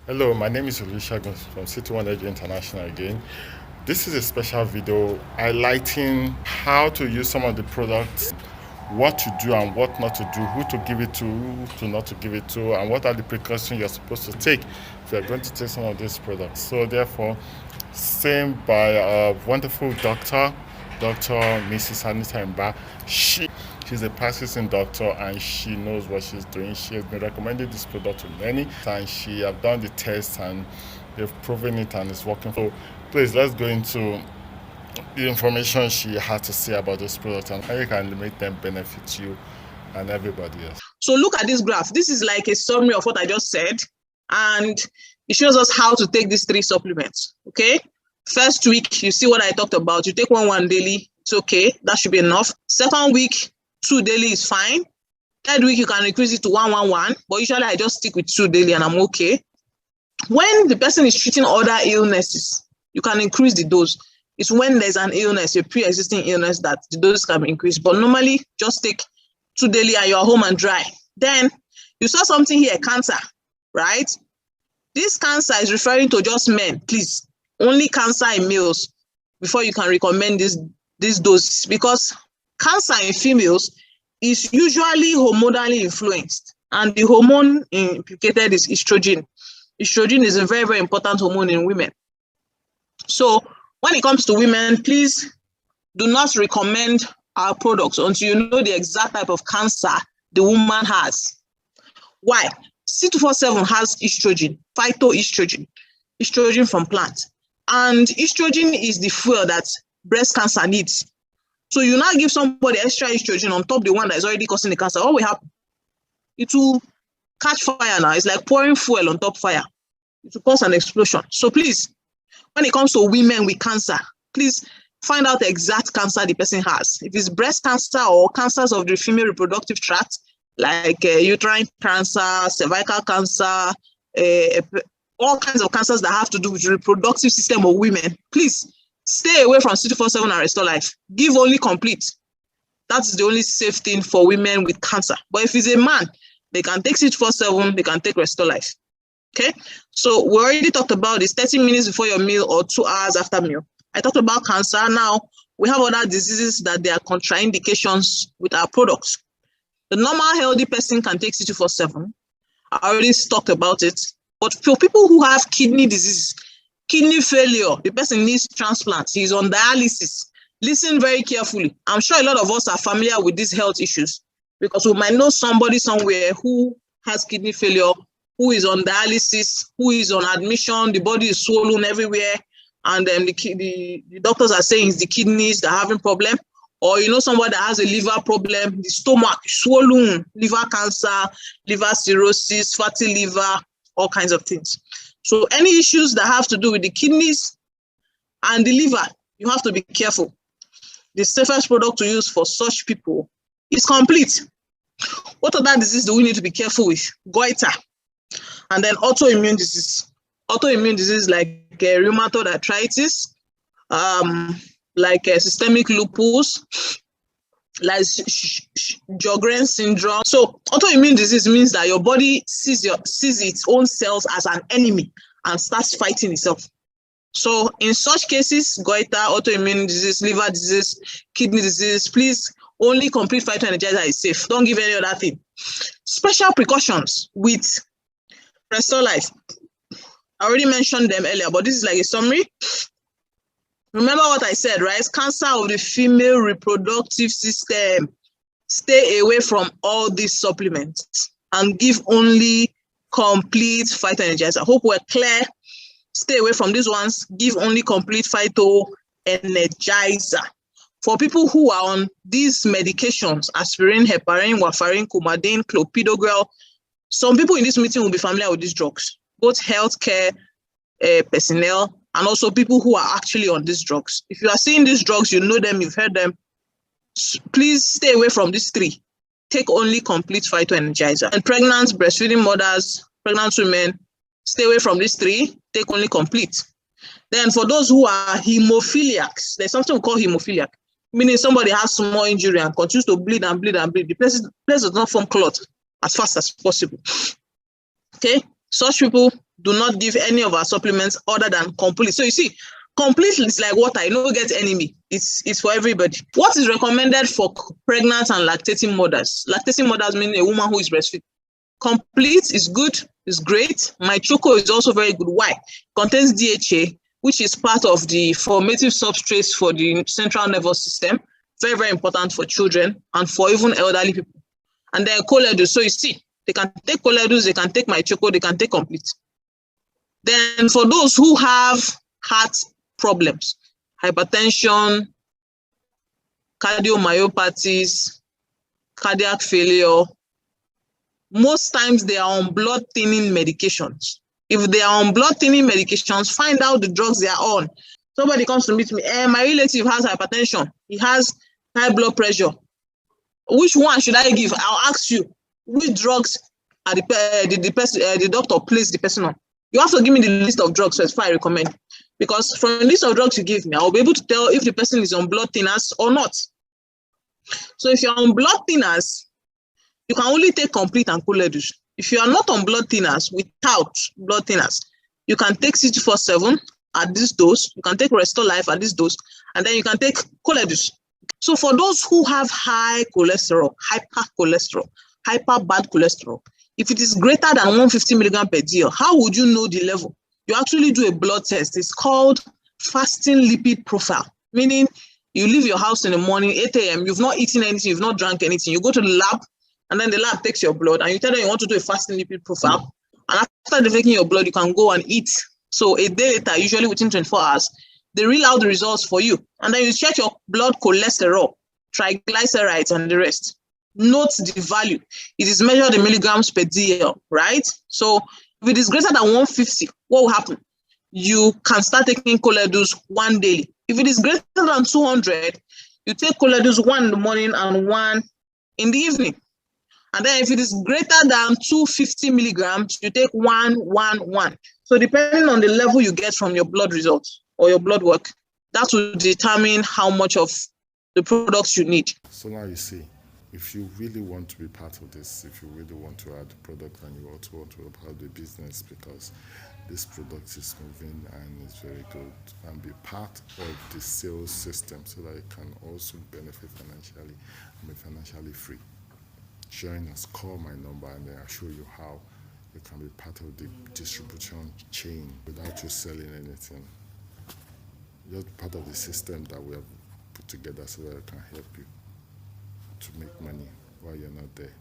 Hello, my name is Olusegun from C21FG International again. This is a special video highlighting how to use some of the products, what to do and what not to do, who to give it to, who to not to give it to, and what are the precautions you're supposed to take if you're going to take some of these products. So therefore, same by a wonderful doctor, Dr. Mrs. Anita Mba. She's a practicing doctor and she knows what she's doing. She has been recommending this product to many and she have done the test and they've proven it and it's working. So please let's go into the information she had to say about this product and how you can make them benefit you and everybody else. So look at this graph. This is like a summary of what I just said, and it shows us how to take these 3 supplements. Okay, first week, you see what I talked about. You take one daily, it's okay, that should be enough. Second week, 2 daily is fine. Third week, you can increase it to 1, but usually I just stick with 2 daily and I'm okay. When the person is treating other illnesses, you can increase the dose. It's when there's an illness, a pre-existing illness, that the dose can be increased. But normally, just take 2 daily and you're home and dry. Then you saw something here, cancer, right? This cancer is referring to just men, please. Only cancer in males before you can recommend this dose, because cancer in females is usually hormonally influenced, and the hormone implicated is estrogen. Estrogen is a very, very important hormone in women. So when it comes to women, please do not recommend our products until you know the exact type of cancer the woman has. Why? C247 has estrogen, phytoestrogen, estrogen from plants. And estrogen is the fuel that breast cancer needs. So you now give somebody extra estrogen on top of the one that is already causing the cancer. What will happen? It will catch fire now. It's like pouring fuel on top fire. It will cause an explosion. So please, when it comes to women with cancer, please find out the exact cancer the person has. If it's breast cancer or cancers of the female reproductive tract, like uterine cancer, cervical cancer, all kinds of cancers that have to do with the reproductive system of women, please stay away from C247 and Restore Life. Give only complete. That's the only safe thing for women with cancer. But if it's a man, they can take C247, they can take Restore Life. Okay, so we already talked about this 30 minutes before your meal or 2 hours after meal. I talked about cancer. Now we have other diseases that they are contraindications with our products. The normal healthy person can take C247. I already talked about it. But for people who have kidney disease, kidney failure, the person needs transplant, he's on dialysis. Listen very carefully. I'm sure a lot of us are familiar with these health issues because we might know somebody somewhere who has kidney failure, who is on dialysis, who is on admission, the body is swollen everywhere, and then the doctors are saying it's the kidneys that are having problem. Or you know somebody that has a liver problem, the stomach swollen, liver cancer, liver cirrhosis, fatty liver, all kinds of things. So any issues that have to do with the kidneys and the liver, you have to be careful. The safest product to use for such people is complete. What other disease do we need to be careful with? Goiter. And then autoimmune disease. Autoimmune disease like rheumatoid arthritis, like systemic lupus, like Sjogren's syndrome. So autoimmune disease means that your body sees its own cells as an enemy and starts fighting itself. So in such cases, goiter, autoimmune disease, liver disease, kidney disease, please only complete phytoenergizer is safe. Don't give any other thing. Special precautions with Restore Life. I already mentioned them earlier, but this is like a summary. Remember what I said, right? Cancer of the female reproductive system. Stay away from all these supplements and give only complete phytoenergizer. Hope we're clear. Stay away from these ones. Give only complete phytoenergizer. For people who are on these medications, aspirin, heparin, warfarin, coumadin, clopidogrel, some people in this meeting will be familiar with these drugs, both healthcare personnel and also people who are actually on these drugs. If you are seeing these drugs, you know them, you've heard them, please stay away from these 3. Take only complete phytoenergizer. And pregnant, breastfeeding mothers, pregnant women, stay away from these 3. Take only complete. Then for those who are hemophiliacs, there's something we call hemophiliac, meaning somebody has small injury and continues to bleed and bleed and bleed. The place does not form clot as fast as possible. Okay, Such people do not give any of our supplements other than complete. So you see, complete is like water, you don't get enemy. It's for everybody. What is recommended for pregnant and lactating mothers? Lactating mothers mean a woman who is breastfeeding. Complete is good, is great. My choco is also very good. Why? Contains DHA, which is part of the formative substrates for the central nervous system. Very, very important for children and for even elderly people. And then choleduz. So you see, they can take choleduz, they can take my choco, they can take complete. Then for those who have heart problems, hypertension, cardiomyopathies, cardiac failure, most times they are on blood thinning medications. If they are on blood thinning medications, find out the drugs they are on. Somebody comes to meet me, my relative has hypertension, he has high blood pressure. Which one should I give? I'll ask you, which drugs are the doctor placed the person on? You have to give me the list of drugs first before I recommend. Because from the list of drugs you give me, I'll be able to tell if the person is on blood thinners or not. So if you're on blood thinners, you can only take complete and choleduz. If you are not on blood thinners, without blood thinners, you can take C247 at this dose, you can take Restore Life at this dose, and then you can take choleduz. So for those who have high cholesterol, hyper bad cholesterol, if it is greater than 150 milligram per dl, how would you know the level? You actually do a blood test. It's called fasting lipid profile, meaning you leave your house in the morning, 8 a.m., you've not eaten anything, you've not drank anything, you go to the lab, and then the lab takes your blood, and you tell them you want to do a fasting lipid profile, and after they've taken your blood, you can go and eat. So a day later, usually within 24 hours, they reel out the results for you, and then you check your blood cholesterol, triglycerides, and the rest. Note the value. It is measured in milligrams per dl, right? So if it is greater than 150, what will happen? You can start taking choleduz one daily. If it is greater than 200, you take choleduz one in the morning and one in the evening. And then if it is greater than 250 milligrams, you take one. So depending on the level you get from your blood results or your blood work, that will determine how much of the products you need. So now you see, if you really want to be part of this, if you really want to add the product and you also want to be part of the business, because this product is moving and is very good, and be part of the sales system so that it can also benefit financially and be financially free. Join us, call my number, and then I'll show you how you can be part of the distribution chain without you selling anything. Just part of the system that we have put together so that it can help you to make money while you're not there.